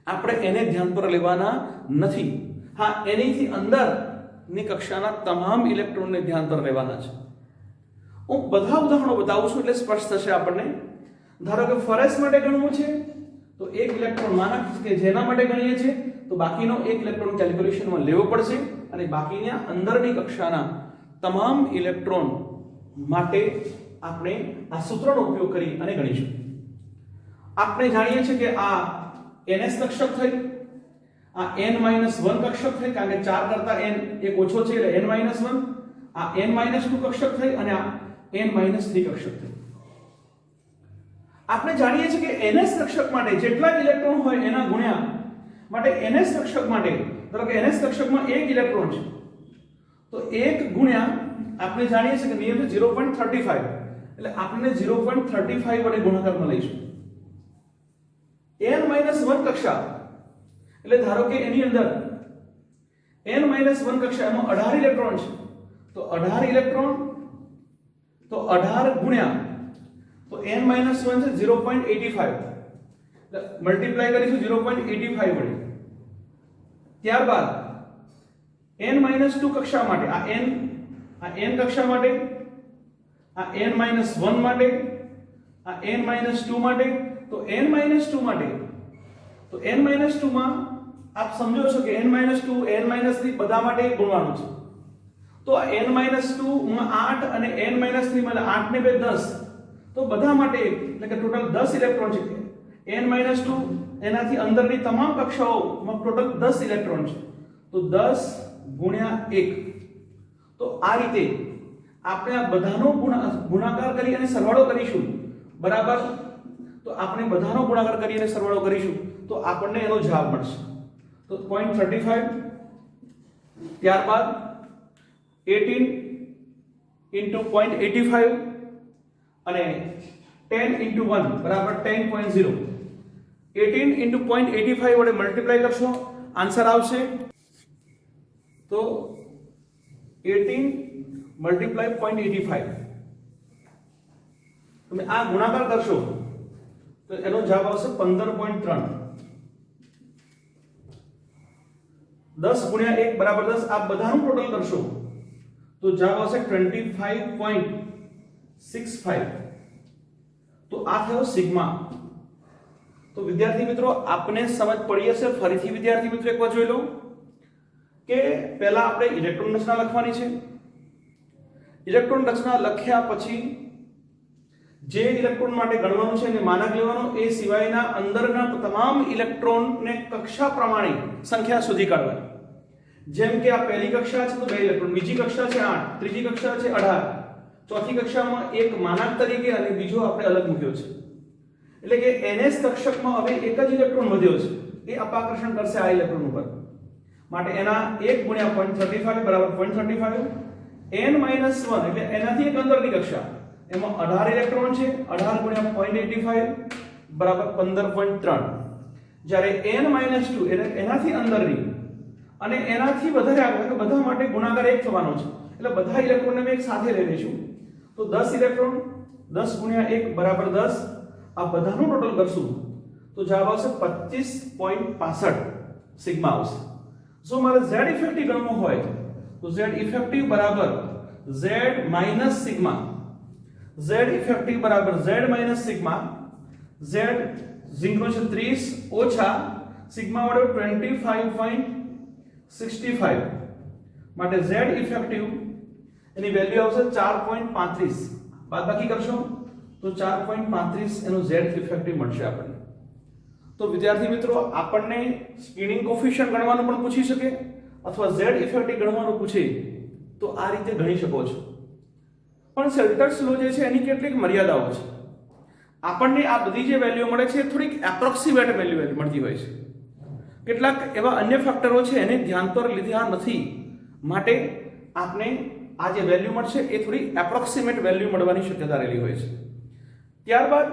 આપણે એને ધ્યાન પર લેવાના નથી. હા, એનીથી અંદરની કક્ષાના તમામ ઇલેક્ટ્રોનને ધ્યાન પર લેવાના છે. હું બધા ઉદાહરણો બતાવું છું એટલે સ્પષ્ટ થશે આપણને. ધારો કે ફોરેસ માટે ગણવું છે તો એક ઇલેક્ટ્રોન માનાંક કે જેના માટે ગણીએ છીએ તો બાકીનો એક ઇલેક્ટ્રોન કેલ્ક્યુલેશનમાં લેવો પડશે અને બાકીના અંદરની કક્ષાના તમામ ઇલેક્ટ્રોન માટે આપણે આ સૂત્રનો ઉપયોગ કરી અને ગણીશું. આપણે જાણીએ છીએ કે આ ns કક્ષક થઈ, આ n-1 કક્ષક થઈ, કારણ કે 4 કરતા n એક ઓછો છે એટલે n-1, આ n-2 કક્ષક થઈ અને આ n-3 કક્ષક થઈ. આપણે જાણીએ છીએ કે ns કક્ષક માટે જેટલા ઇલેક્ટ્રોન હોય એના ગુણ્યા માટે ns કક્ષક માટે ધારો કે ns કક્ષકમાં એક ઇલેક્ટ્રોન છે તો 1 ગુણ્યા આપણે જાણીએ છીએ કે નિયમ છે 0.35, એટલે આપણે 0.35 વડે ગુણાકારમાં લઈશું. n-1 કક્ષા એટલે ધારો કે એની અંદર n-1 કક્ષા એમાં 18 ઇલેક્ટ્રોન છે તો 18 ઇલેક્ટ્રોન તો 18 ગુણ્યા તો n-1 છે 0.85 એટલે મલ્ટીપ્લાય કરીશું 0.85 વડે. ત્યારબાદ n-2 કક્ષા માટે આ n કક્ષા માટે, આ n-1 માટે, આ n-2 માટે, તો n-2 માટે તો n-2 માં આપ સમજો છો કે n-2 n-3 બધા માટે ગુણવાનું છે. તો આ n-2 માં 8 અને n-3 માં 8 ને 2 10 તો બધા માટે એટલે કે ટોટલ 10 ઇલેક્ટ્રોન છે. n-2 એનાથી અંદરની તમામ કક્ષાઓમાં ટોટલ 10 ઇલેક્ટ્રોન છે તો 10 ગુણ્યા 1. તો આ રીતે આપણે આ બધાનો ગુણાકાર કરી અને સરવાળો કરીશું બરાબર. તો આપણે બધાનો ગુણાકાર કરી અને સરવાળો કરીશું તો આપણને એનો જવાબ મળશે. તો 0.35, ત્યારબાદ 18 into 0.85 અને 10 into 1 બરાબર 10.0. 18 into 0.85 વડે મલ્ટીપ્લાય કરશો આન્સર આવશે તો 18 મલ્ટીપ્લાય 0.85. તમે આ ગુણાકાર કરશો તો એનો જવાબ આવશે 15.3. 10 ગુણ્યા 1 બરાબર 10. આ બધાનું ટોટલ કરશો તો જવાબ આવશે 25.65. તો આ થયો સિગ્મા. તો વિદ્યાર્થી મિત્રો આપને સમજ પડી હશે. ફરીથી વિદ્યાર્થી મિત્રો એકવાર જોઈ લો કે પહેલા આપણે ઇલેક્ટ્રોન રચના લખવાની છે. ઇલેક્ટ્રોન રચના લખ્યા પછી જે ઇલેક્ટ્રોન માટે ગણવાનું છે એને માનક લેવાનો, એ સિવાયના અંદરના તમામ ઇલેક્ટ્રોનને કક્ષા પ્રમાણે સંખ્યા શોધી કાઢવાની. જેમ કે આ પહેલી કક્ષા છે તો 2 ઇલેક્ટ્રોન, બીજી કક્ષા છે 8, ત્રીજી કક્ષા છે 18, ચોથી કક્ષામાં એક માનક તરીકે અને બીજો આપણે અલગ મૂક્યો છે. એટલે કે ns કક્ષકમાં હવે એક જ ઇલેક્ટ્રોન વધ્યો છે, એ અપાકર્ષણ કરશે આ ઇલેક્ટ્રોન ઉપર, માટે એના 1 ગુણ્યા 0.35 બરાબર 0.35, n-1 એટલે એનાથી એક અંદરની કક્ષા, એમાં 18 ઇલેક્ટ્રોન છે, 18 ગુણ્યા 0.85 બરાબર 15.3, જ્યારે n-2 એટલે એનાથી અંદરની અને એનાથી વધારે આગળ, એટલે બધા માટે ગુણાકાર 1 થવાનો છે, એટલે બધા ઇલેક્ટ્રોનને મેં એક સાથે લઈ લઈશું, તો 10 ઇલેક્ટ્રોન 10 ગુણ્યા 1 બરાબર 10, આ બધાનું ટોટલ કરશું તો જવાબ આવશે 25.65 સિગ્મા આવશે. જો મારે z ઇફેક્ટિવ ગણવો હોય તો z ઇફેક્ટિવ બરાબર z minus sigma, z effective બરાબર z માઈનસ સિગ્મા, z ઝિંકનો છે 30 ઓછા સિગ્મા વડે 25.65, માટે z ઇફેક્ટિવ એની વેલ્યુ આવશે 4.35, બાદબાકી કરશો તો 4.35 એનું z ઇફેક્ટિવ મળશે આપણને. તો વિદ્યાર્થી મિત્રો, આપણને સ્પિનિંગ કોફિશિયન્ટ ગણવાનું પણ પૂછી શકે અથવા z ઇફેક્ટિવ ગણવાનું પૂછે તો આ રીતે ગણી શકો છો. પણ સેલ્ટર્સ લો જે છે એની કેટલીક મર્યાદાઓ છે. આપણને આ બધી જે વેલ્યુ મળે છે થોડીક એપ્રોક્સિમેટ વેલ્યુ મળતી હોય છે. કેટલાક એવા અન્ય ફેક્ટરો છે એને ધ્યાન પર લીધા નથી, માટે આપને આ જે વેલ્યુ મળશે એ થોડી એપ્રોક્સિમેટ વેલ્યુ મળવાની શક્યતા રહેલી હોય છે. ત્યારબાદ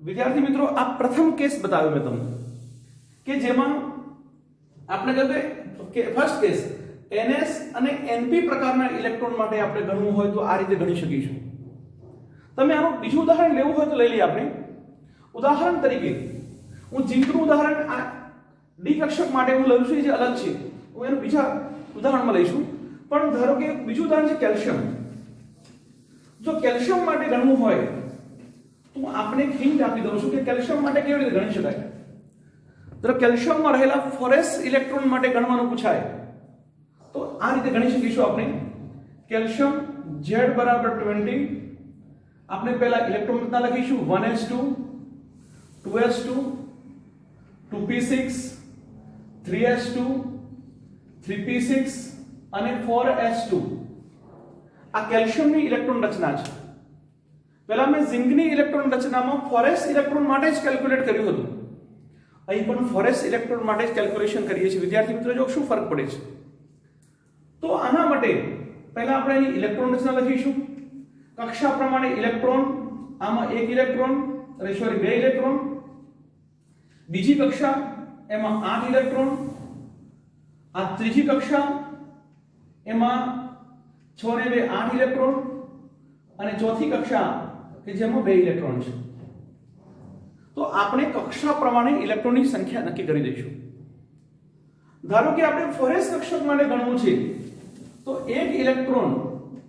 વિદ્યાર્થી મિત્રો, આ પ્રથમ કેસ બતાવ્યો મેં તમને કે જેમાં આપણે કહ્યું કે ફર્સ્ટ કેસ ns અને np પ્રકારના ઇલેક્ટ્રોન માટે આપણે ગણવું હોય તો આ રીતે ગણી શકીશું. તમે આનું બીજું ઉદાહરણ લેવું હોય તો લઈ લઈએ આપણે. ઉદાહરણ તરીકે હું ઝિંકનું ઉદાહરણ આ ડી કક્ષક માટે હું લઉં છું, જે અલગ છે, હું એનું બીજા ઉદાહરણમાં લઈશું. પણ ધારો કે બીજું ઉદાહરણ છે કેલ્શિયમ. જો કેલ્શિયમ માટે ગણવું હોય તો હું આપને એક હિન્ટ આપી દઉં છું કે કેલ્શિયમ માટે કેવી રીતે ગણી શકાય. તો કેલ્શિયમમાં રહેલા ફોરેસ ઇલેક્ટ્રોન માટે ગણવાનું પૂછાય તો આ રીતે ગણી શકીશું આપણે. કેલ્શિયમ Z બરાબર 20, આપણે પહેલા ઇલેક્ટ્રોન રચના લખીશું 1s2 2s2 2p6 3s2 3p6 અને 4s2. આ કેલ્શિયમની ઇલેક્ટ્રોન રચના છે. પહેલા મેં ઝિંકની ઇલેક્ટ્રોન રચનામાં ફોરેસ ઇલેક્ટ્રોન માટે જ કેલ્ક્યુલેટ કર્યું હતું, અહીં પણ ફોરેસ ઇલેક્ટ્રોન માટે જ કેલ્ક્યુલેશન કરીએ છીએ. વિદ્યાર્થી મિત્રો, જો શું ફરક પડે છે તો આના માટે પહેલા આપણે એની ઇલેક્ટ્રોન રચના લખીશું. કક્ષા પ્રમાણે ઇલેક્ટ્રોન, આમાં 1 ઇલેક્ટ્રોન સોરી 2 ઇલેક્ટ્રોન, બીજી કક્ષા એમાં 8 ઇલેક્ટ્રોન, આ ત્રીજી કક્ષા એમાં 6 ને 2 8 ઇલેક્ટ્રોન, અને ચોથી કક્ષા કે જેમાં 2 ઇલેક્ટ્રોન છે. તો આપણે કક્ષા પ્રમાણે ઇલેક્ટ્રોનની સંખ્યા નક્કી કરી દઈશું. ધારો કે આપણે ફોરેસ કક્ષક માટે ગણવું છે તો 1 ઇલેક્ટ્રોન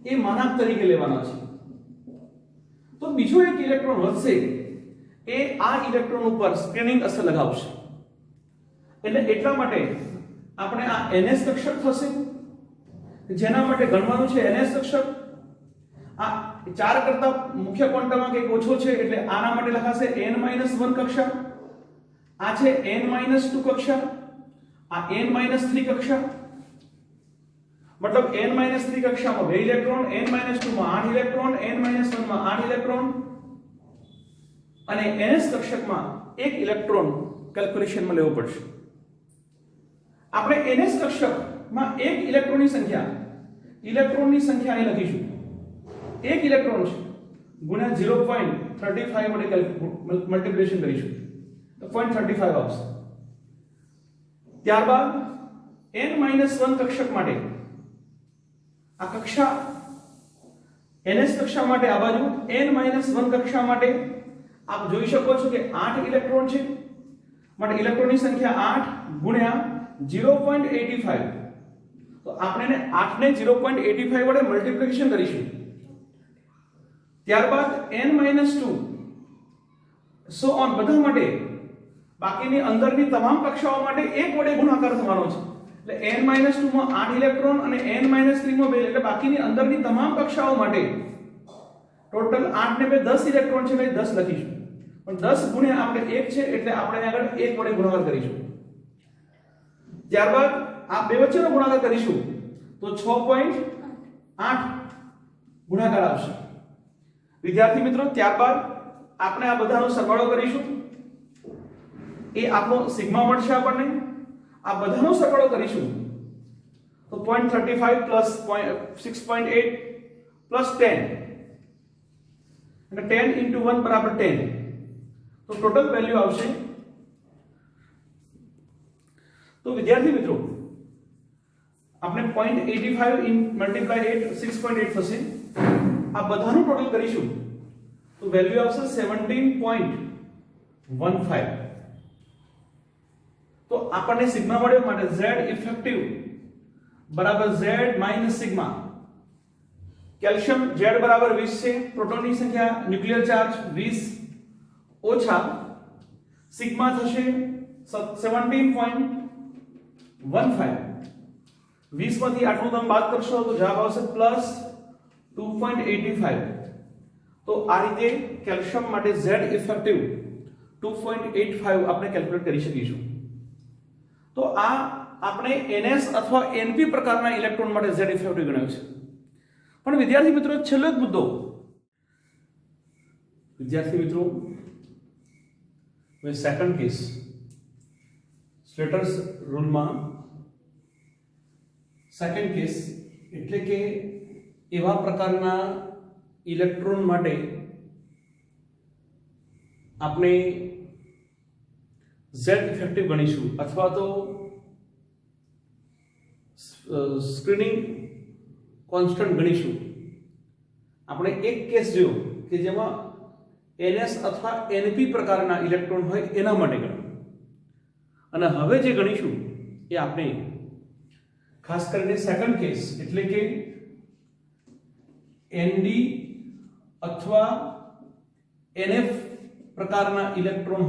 એ માનાંક તરીકે લેવાનો છે, તો બીજો 1 ઇલેક્ટ્રોન વધશે એ આ ઇલેક્ટ્રોન ઉપર સ્પિનિંગ અસર લગાવશે. એટલે એટલા માટે આપણે આ ns કક્ષક થશે, જેના માટે ગણવાનું છે ns કક્ષક. આ 4 કરતા મુખ્ય ક્વોન્ટમમાં કંઈક ઓછો છે એટલે આના માટે લખાશે n-1 કક્ષા, આ છે n-2 કક્ષા, આ n-3 કક્ષા, મતલબ n-3 કક્ષામાં 2 ઇલેક્ટ્રોન, n-2 માં 8 ઇલેક્ટ્રોન, n-1 માં 8 ઇલેક્ટ્રોન, અને ns કક્ષકમાં 1 ઇલેક્ટ્રોન કેલ્ક્યુલેશનમાં લેવો પડશે. આપણે ns કક્ષકમાં 1 ઇલેક્ટ્રોનની સંખ્યા અહીં લખીશું. 1 ઇલેક્ટ્રોન છે ગુણ્યા 0.35 વડે મલ્ટીપ્લિકેશન કરીશું તો 0.35 આવશે. ત્યારબાદ n-1 કક્ષક માટે આ કક્ષા ns કક્ષા માટે આ બાજુ n-1 કક્ષા માટે આપ જોઈ શકો છો કે 8 ઇલેક્ટ્રોન છે, માટે ઇલેક્ટ્રોનની સંખ્યા 8 ગુણ્યા 0.85, તો આપણે 8 ને 0.85 વડે મલ્ટીપ્લિકેશન કરીશું. ત્યારબાદ n-2 સો ઓન બધા માટે, બાકીની અંદરની તમામ કક્ષાઓ માટે 1 વડે ગુણાકાર થવાનો છે. એટલે n-2 માં 8 ઇલેક્ટ્રોન અને n-3 માં 2, એટલે બાકીની અંદરની તમામ કક્ષાઓ માટે ટોટલ 8 ને 2 10 ઇલેક્ટ્રોન છે, એટલે 10 લખીશું. પણ 10 ગુણ્યા આપણે 1 છે એટલે આપણે આગળ 1 વડે ગુણાકાર કરીશું. ત્યારબાદ આ બે વચ્ચેનો ગુણાકાર કરીશું તો 6.8 ગુણાકાર આવશે. વિદ્યાર્થી મિત્રો, ત્યારબાદ આપણે આ બધાનો સરવાળો કરીશું એ આપણો સિગ્મા મળશે આપણને. આ બધાનો સરવાળો કરીશું તો 0.35 પ્લસ 6.8 પ્લસ 10 અને 10 into 1 બરાબર 10, તો ટોટલ વેલ્યુ આવશે. તો વિદ્યાર્થી મિત્રો આપણે 0.85 મલ્ટીપ્લાય 8 6.8 થશે. આ બધાનું ટોટલ કરીશું તો વેલ્યુ આવશે 17.15. તો આપણને સિગ્મા મળ્યો, માટે z ઇફેક્ટિવ બરાબર z minus sigma. Calcium z બરાબર 20 છે, પ્રોટોનની સંખ્યા ન્યુક્લિયર ચાર્જ 20 ઓછા સિગ્મા થશે 17.15. 20 માંથી આટલું તમે બાદ કરશો તો જવાબ આવશે પ્લસ 2.85. તો આ રીતે કેલ્શિયમ માટે z ઇફેક્ટિવ 2.85 આપણે કેલ્ક્યુલેટ કરી શકીશું. તો આ આપણે NS અથવા NP પ્રકારના ઇલેક્ટ્રોન માટે z ઇફેક્ટિવ ગણ્યો છે. પણ વિદ્યાર્થી મિત્રો છેલ્લો એક મુદ્દો, વિદ્યાર્થી મિત્રો હવે સેકન્ડ કેસ સ્લેટર્સ રૂલમાં સેકન્ડ કેસ એટલે કે એવા પ્રકારના ઇલેક્ટ્રોન માટે આપણે z ઇફેક્ટિવ ગણીશું અથવા તો સ્ક્રીનિંગ કોન્સ્ટન્ટ ગણીશું. આપણે એક કેસ જોયો કે જેમાં NS અથવા NP પ્રકારના ઇલેક્ટ્રોન હોય એના માટે ગણ્યું, અને હવે જે ગણીશું એ આપણે ખાસ કરીને સેકન્ડ કેસ એટલે કે ND અથવા NF પ્રકારના ઇલેક્ટ્રોન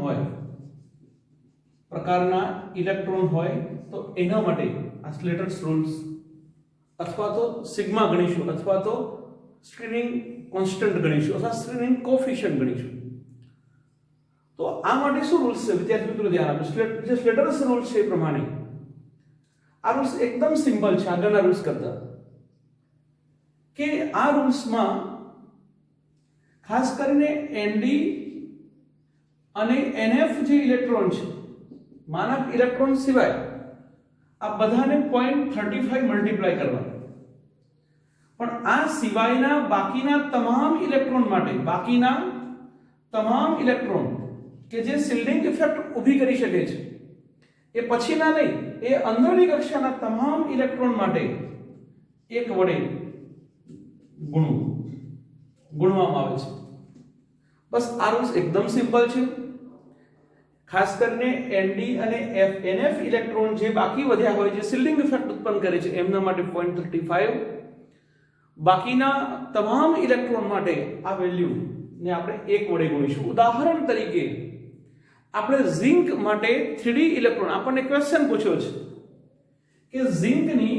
હોય તો એના માટે આ સ્લેટર્સ રૂલ્સ અથવા તો સિગ્મા ગણીશું અથવા તો સ્ક્રીનિંગ કોન્સ્ટન્ટ ગણીશું અથવા સ્ક્રીનિંગ કોફિશિયન્ટ ગણીશું. તો આ માટે શું રૂલ્સ છે વિદ્યાર્થી મિત્રો ધ્યાન આપો. જે સ્લેટર્સ રૂલ્સ છે એ પ્રમાણે આ રૂલ્સ એકદમ સિમ્પલ છે આગળના રૂલ્સ કરતા, કે આ રૂલ્સમાં ખાસ કરીને ND અને NF જે ઇલેક્ટ્રોન છે, માનક ઇલેક્ટ્રોન સિવાય આ બધાને 0.35 મલ્ટીપ્લાય કરવા. પણ આ સિવાયના બાકીના તમામ ઇલેક્ટ્રોન કે જે શિલ્ડિંગ ઇફેક્ટ ઊભી કરી શકે છે, એ પછીના નહીં, એ અંદરની કક્ષાના તમામ ઇલેક્ટ્રોન માટે 1 વડે ગુણવામાં આવે છે. બસ આ રૂલ્સ એકદમ સિમ્પલ છે. ખાસ કરીને ND અને NF ઇલેક્ટ્રોન જે બાકી વધ્યા હોય, જે શિલ્ડિંગ ઇફેક્ટ ઉત્પન્ન કરે છે, એમના માટે 0.35, બાકીના તમામ ઇલેક્ટ્રોન માટે આ વેલ્યુ ને આપણે 1 વડે ગુણીશું. ઉદાહરણ તરીકે આપણે ઝિંક માટે 3D ઇલેક્ટ્રોન, આપણને ક્વેશ્ચન પૂછ્યો છે કે ઝિંકની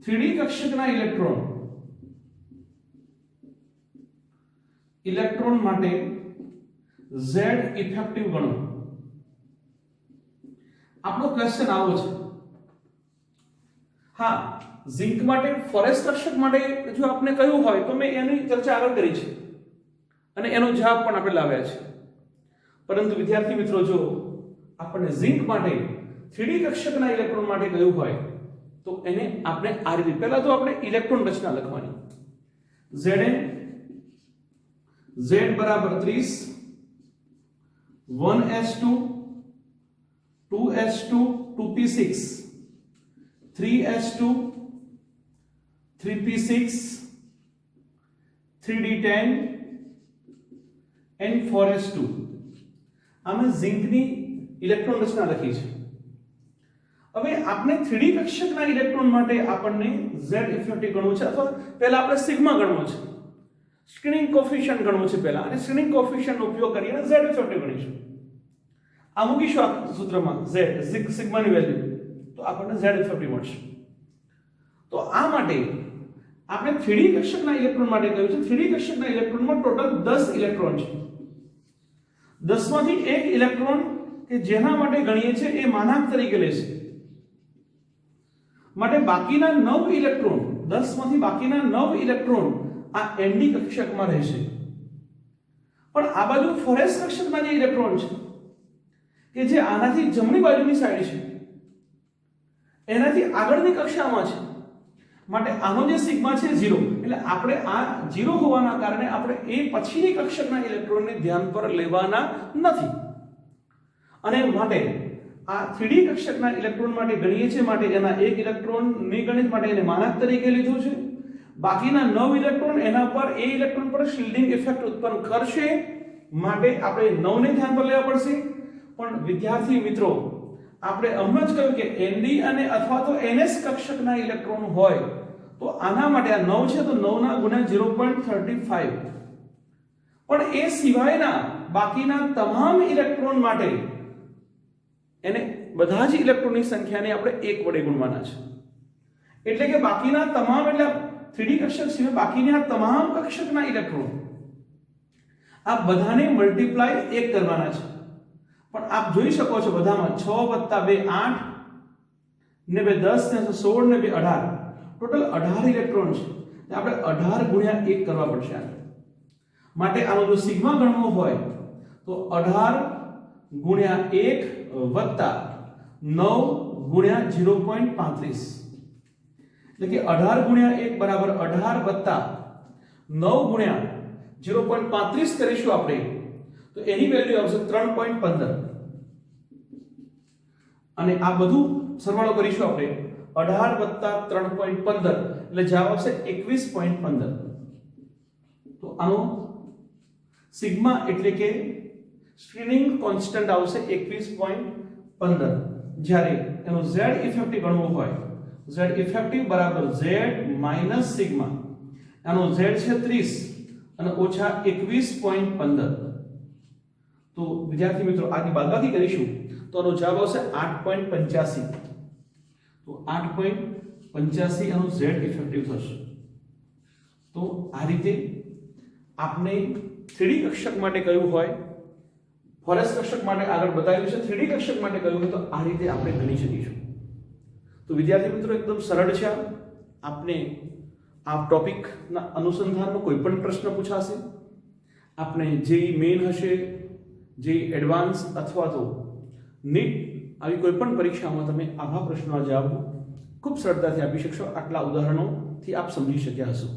3D કક્ષકના ઇલેક્ટ્રોન માટે z ઇફેક્ટિવ ગણો. આપણો ક્વેશ્ચન આવો છે. હા, ઝિંક માટે ફોરેસ્ટ કક્ષક માટે જો આપને કહ્યું હોય તો મેં એની ચર્ચા આગળ કરી છે અને એનો જવાબ પણ આપણે લાવ્યા છે. પરંતુ વિદ્યાર્થી મિત્રો જો આપણને ઝિંક માટે 3D કક્ષકના ઇલેક્ટ્રોન માટે કહ્યું હોય તો એને આપણે આ રીતે, પહેલા તો આપણે ઇલેક્ટ્રોન રચના લખવાની. Zn Z બરાબર 30, 1s2 2s2 2p6 3s2 3p6 3d10 and 4s2. આમાં ઝિંકની ઇલેક્ટ્રોન રચના લખી છે. હવે આપણે 3D કક્ષકના ઇલેક્ટ્રોન માટે આપણને z ઇફેક્ટિવ ગણવું છે, અથવા પહેલા આપણે સિગ્મા ગણવો છે, સ્ક્રીનિંગ કોફિશિયન્ટ ગણવું છે પહેલા, અને સ્ક્રીનિંગ કોફિશિયન્ટનો ઉપયોગ કરીને z ઇફેક્ટિવ ગણીશું. આ મૂકીશું આ સૂત્રમાં z સિગ્માની વેલ્યુ, તો આપણને z ઇફેક્ટિવ મળશે. તો આ માટે આપણે 3D કક્ષકના ઇલેક્ટ્રોન માટે કહ્યું છે. 3D કક્ષકના ઇલેક્ટ્રોનમાં ટોટલ 10 ઇલેક્ટ્રોન છે. 10 માંથી એક ઇલેક્ટ્રોન કે જેના માટે ગણીએ છે એ માનાંક તરીકે લેશે, માટે બાકીના 9 ઇલેક્ટ્રોન, 10 માંથી બાકીના 9 ઇલેક્ટ્રોન આ ND કક્ષકમાં રહેશે. પણ આ બાજુ ફોરેસ કક્ષકના જે ઇલેક્ટ્રોન છે કે જે આનાથી જમણી બાજુની સાઈડ છે એનાથી આગળની કક્ષામાં છે, માટે આનો જે સિગ્મા છે 0, એટલે આપણે આ 0 હોવાના કારણે આપણે એ પછીની કક્ષકના ઇલેક્ટ્રોનને ધ્યાન પર લેવાના નથી, અને માટે આ 3D કક્ષકના ઇલેક્ટ્રોન માટે ગણીએ છીએ, માટે એના એક ઇલેક્ટ્રોનની ગણિત માટે એને માનાંક તરીકે લીધું છે. બાકીના 9 ઇલેક્ટ્રોન એના પર એ ઇલેક્ટ્રોન પર શિલ્ડિંગ ઇફેક્ટ ઉત્પન્ન કરશે, માટે આપણે 9 ને ધ્યાન પર લેવા પડશે. પણ વિદ્યાર્થી મિત્રો, આપણે હમણાં જ કહ્યું કે ND અને અથવા તો NS કક્ષકના ઇલેક્ટ્રોન હોય તો આના માટે આ 9 છે તો 9 ના ગુણ્યા 0.35, પણ એ સિવાયના બાકીના તમામ ઇલેક્ટ્રોન માટે એને બધા જ ઇલેક્ટ્રોનની સંખ્યાને આપણે 1 વડે ગુણવાના છે. એટલે કે બાકીના તમામ, એટલે 3D કક્ષક સિવાય બાકીના તમામ કક્ષકના ઇલેક્ટ્રોન આ બધાને મલ્ટીપ્લાય 1 કરવાના છે. પણ આપ જોઈ શકો છો બધામાં 6 + 2 8 ને 2 10 ને 16 ને 2 18, ટોટલ 18 ઇલેક્ટ્રોન છે. આપણે 18 ગુણ્યા 1 કરવા પડશે. માટે આનો જો સિગ્મા ગણવો હોય તો 18 ગુણ્યા 1 વત્તા 9 ગુણ્યા 0.35, એટલે કે 18 ગુણ્યા 1 બરાબર 18 વત્તા 9 ગુણ્યા 0.35 કરીશું આપણે તો એની વેલ્યુ આવશે 3.15, અને આ બધું સરવાળો કરીશું આપણે 18 વત્તા 3.15 એટલે જવાબ આવશે 21.15. તો આનો સિગ્મા એટલે કે સ્ક્રીનિંગ કોન્સ્ટન્ટ આવશે 21.15. જ્યારે એનો z ઇફેક્ટિવ ગણવો હોય, z ઇફેક્ટિવ બરાબર z માઈનસ સિગ્મા, આનો z છે 30 અને ઓછા 21.15. તો વિદ્યાર્થી મિત્રો આની બાદબાકી કરીશું તો આનો જવાબ આવશે 8.85. તો 8.85 આનો z ઇફેક્ટિવ થશે. તો આ રીતે આપણે 3D કક્ષક માટે કહ્યું હોય, ફોરેસ કક્ષક માટે આગળ બતાવ્યું છે, 3D કક્ષક માટે કહ્યું હોય તો આ રીતે આપણે ગણી શકીશું. તો વિદ્યાર્થી મિત્રો એકદમ સરળ છે. આપને આ ટોપિકના અનુસંધાનમાં કોઈ પણ પ્રશ્ન પૂછાશે, આપણે જે મેઇન હશે, જે એડવાન્સ અથવા તો નીટ આવી કોઈ પણ પરીક્ષામાં તમે આવા પ્રશ્નોના જવાબ ખૂબ સરળતાથી આપી શકશો. આટલા ઉદાહરણોથી આપ સમજી શક્યા હશો.